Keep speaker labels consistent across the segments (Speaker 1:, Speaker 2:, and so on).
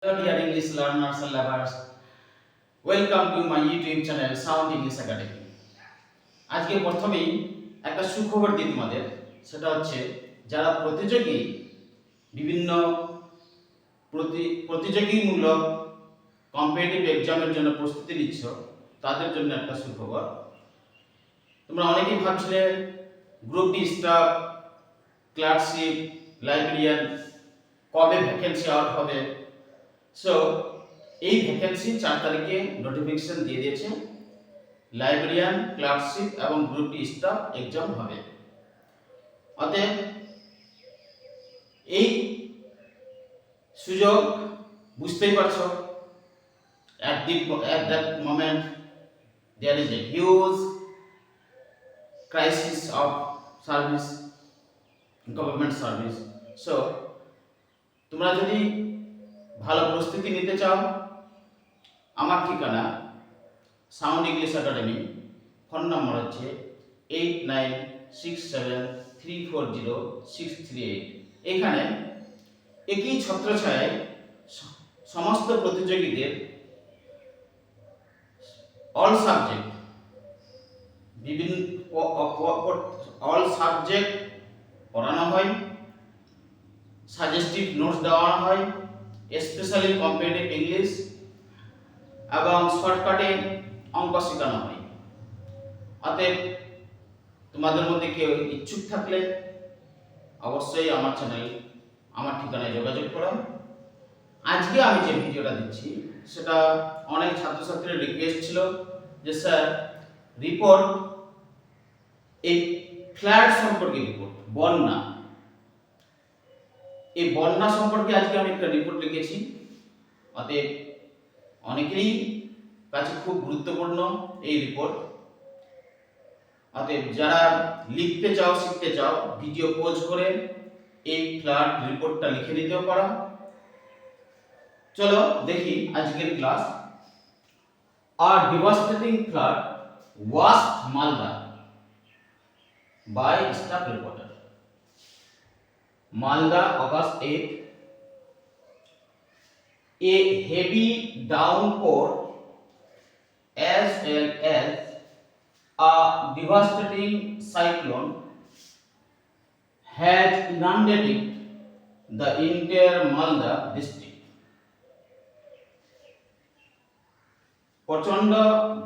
Speaker 1: Hello dear English learners and lovers, welcome to my YouTube channel Sound English Academy. আজকে প্রথমেই একটা সুখবর দিই তোমাদের, সেটা হচ্ছে যারা বিভিন্ন প্রতিযোগিমূলক কম্পিটিটিভ এক্সামের জন্য প্রস্তুতি নিচ্ছ, তাদের জন্য একটা সুখবর। তোমরা অনেকেই ভাবছিলে group D staff, clerkship, librarian কবে ভ্যাকেন্সি আউট হবে। সো এই ভ্যাকেন্সি 4 তারিখে নোটিফিকেশন দিয়ে দিয়েছে। লাইব্রেরিয়ান, ক্লার্কশিপ এবং গ্রুপ ডি স্টাফ এক্সাম হবে। অতএব এই সুযোগ বুঝতেই পারছো, at that moment there is a huge crisis of service, government service. So তোমরা যদি ভালো প্রস্তুতি নিতে চাও, আমার ঠিকানা সাউন্ড ইংলিশ একাডেমি, ফোন নম্বর হচ্ছে 8967340638। এখানে একই ছত্রছায়ায় সমস্ত প্রতিযোগীদের অল সাবজেক্ট পড়ানো হয়, সাজেস্টিভ নোটস দেওয়া হয়, স্পেশালি কম্পিটিটিভ ইংলিশ এবং শর্টকাটে অঙ্ক শেখানো হয়। অতএব তোমাদের মধ্যে কেউ ইচ্ছুক থাকলে অবশ্যই আমার চ্যানেল, আমার ঠিকানায় যোগাযোগ করো। আজকে আমি যে ভিডিওটা দিচ্ছি সেটা অনেক ছাত্রছাত্রীর রিকোয়েস্ট ছিল যে স্যার রিপোর্ট, এই ফ্ল্যাড সম্পর্কে রিপোর্ট, বন্যা, এই বন্যা সম্পর্কে আজকে আমি একটা রিপোর্ট লিখেছি। অতএব অনেকেরই কাছে খুব গুরুত্বপূর্ণ এই রিপোর্ট। অতএব যারা লিখতে চাও, শিখতে চাও, ভিডিও পজ করে এই ফ্লাড রিপোর্টটা লিখে নিতেও পারো। চলো দেখি আজকের class. A devastating flood washed Malda by staff reporter. Malda, August 8th. A heavy downpour as well as a devastating cyclone has inundated the entire Malda district. প্রচন্ড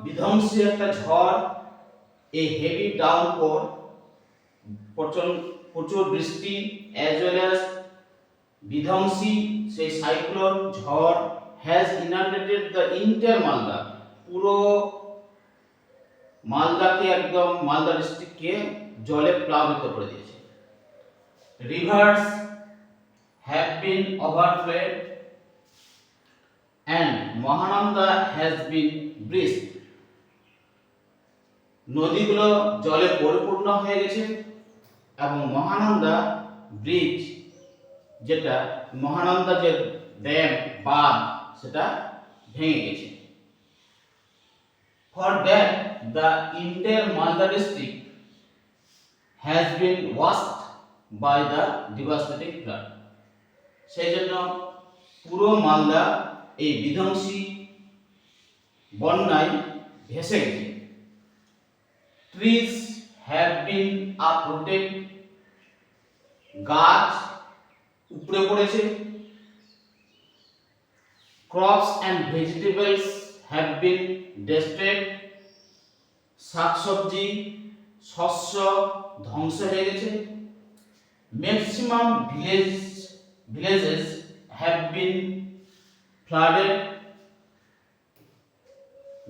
Speaker 1: বিধ্বংসী একটা ঝড়, এই হেভি ডাউনপোর, প্রচুর বৃষ্টি, অ্যাজ ওয়েল অ্যাজ বিধ্বংসী সেই cyclone ঝড় has inundated the entire Malda, পুরো মালদাকে, একদম মালদা ডিস্ট্রিক্টকে জলে প্লাবিত করে দিয়েছে। Rivers have been overflowed and Mahananda has been breached. নদীগুলো জলে পরিপূর্ণ হয়ে গেছে এবং মহানন্দা ব্রিজ, যেটা মহানন্দা যে ড্যাম, বাঁধ, সেটা ভেঙে গেছে। For that the entire Malda district has been washed by the devastating flood. সেই জন্য পুরো মালদা এই বিধ্বংসী বন্যায় ভেসে গেছে। ট্রিজ হ্যাভ বিন আপরুটেড, গাছ উপড়ে পড়েছে। Crops and vegetables have been destroyed, শাকসবজি, শস্য ধ্বংস হয়ে গেছে। Maximum villages have been flooded,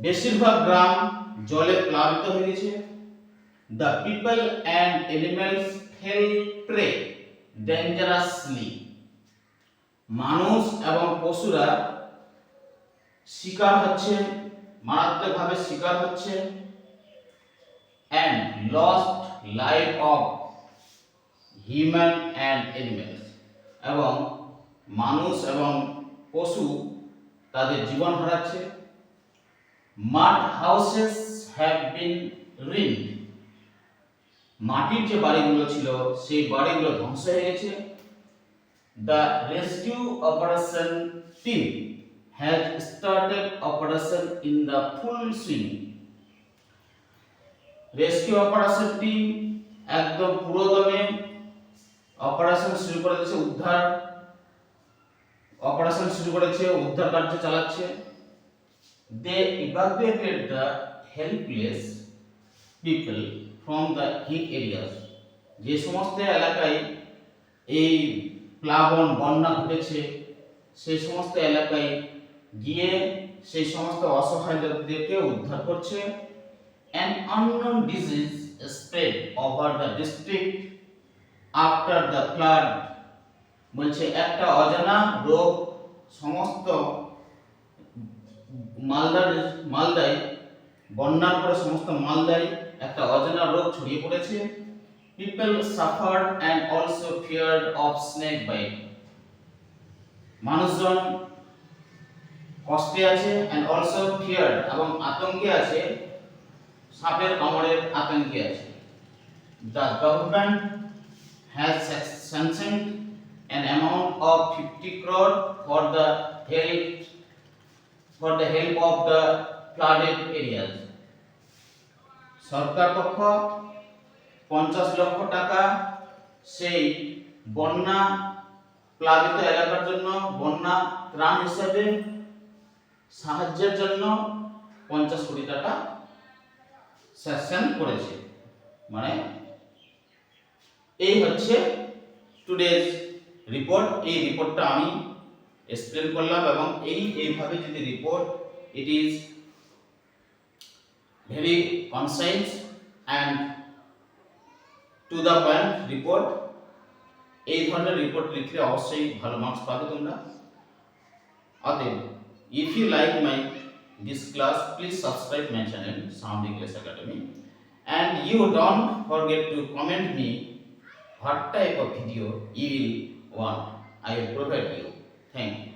Speaker 1: বেশিরভাগ গ্রাম জলে প্লাবিত হয়ে গেছে। The people and animals fell prey dangerously, মানুষ এবং পশুরা শিকার হচ্ছে, মারাত্মকভাবে শিকার হচ্ছে। And lost life of human and animals, এবং মানুষ এবং পশু তাদের জীবন হারাচ্ছে। Mud houses have been ruined, মাটির যে বাড়িগুলো ছিল সেই বাড়িগুলো ধ্বংস হয়ে গেছে। The rescue operation team has started operation in the full swing. Rescue operation team একদম পুরোদমে অপারেশন শুরু করে দিয়েছে, উদ্ধার অপারেশন শুরু করেছে, উদ্ধার কার্য চালাচ্ছে। They evacuated the helpless people from the hit areas. যে সমস্ত এলাকায় এই প্লাবন বন্যা ঘটেছে সেই সমস্ত এলাকায় গিয়ে সেই সমস্ত অসহায় লোকদেরকে উদ্ধার করছে। An unknown disease spread over the district after the flood. বলছে একটা অজানা রোগ সমস্ত মালদায় বন্যার পরে সমস্ত মালদায় একটা অজানা রোগ ছড়িয়ে পড়েছে। People suffered and also feared of snake bite. মানুষজন কষ্টে আছে and also feared এবং আতঙ্কে আছে, সাপের কামড়ের আতঙ্কে আছে। The government has sanctioned an amount of 50 crore for the help of the flooded areas. সরকার পক্ষ 50 লক্ষ টাকা সেই বন্যা প্লাবিত এলাকার জন্য বন্যা ত্রাণ হিসেবে সাহায্যের জন্য 50 কোটি টাকা স্যাংশন করেছে। মানে এই হচ্ছে টুডেজ রিপোর্ট। এই রিপোর্টটা আমি এক্সপ্লেন করলাম এবং এইভাবে যদি report, it is very concise and to the point report. এই ধরনের রিপোর্ট লিখলে অবশ্যই ভালো মার্কস পাবে তোমরা। অতএব if you like this class, please subscribe my channel Sound English Academy, and you don't forget to comment me what type of video you will want. I will provide you. Thank you.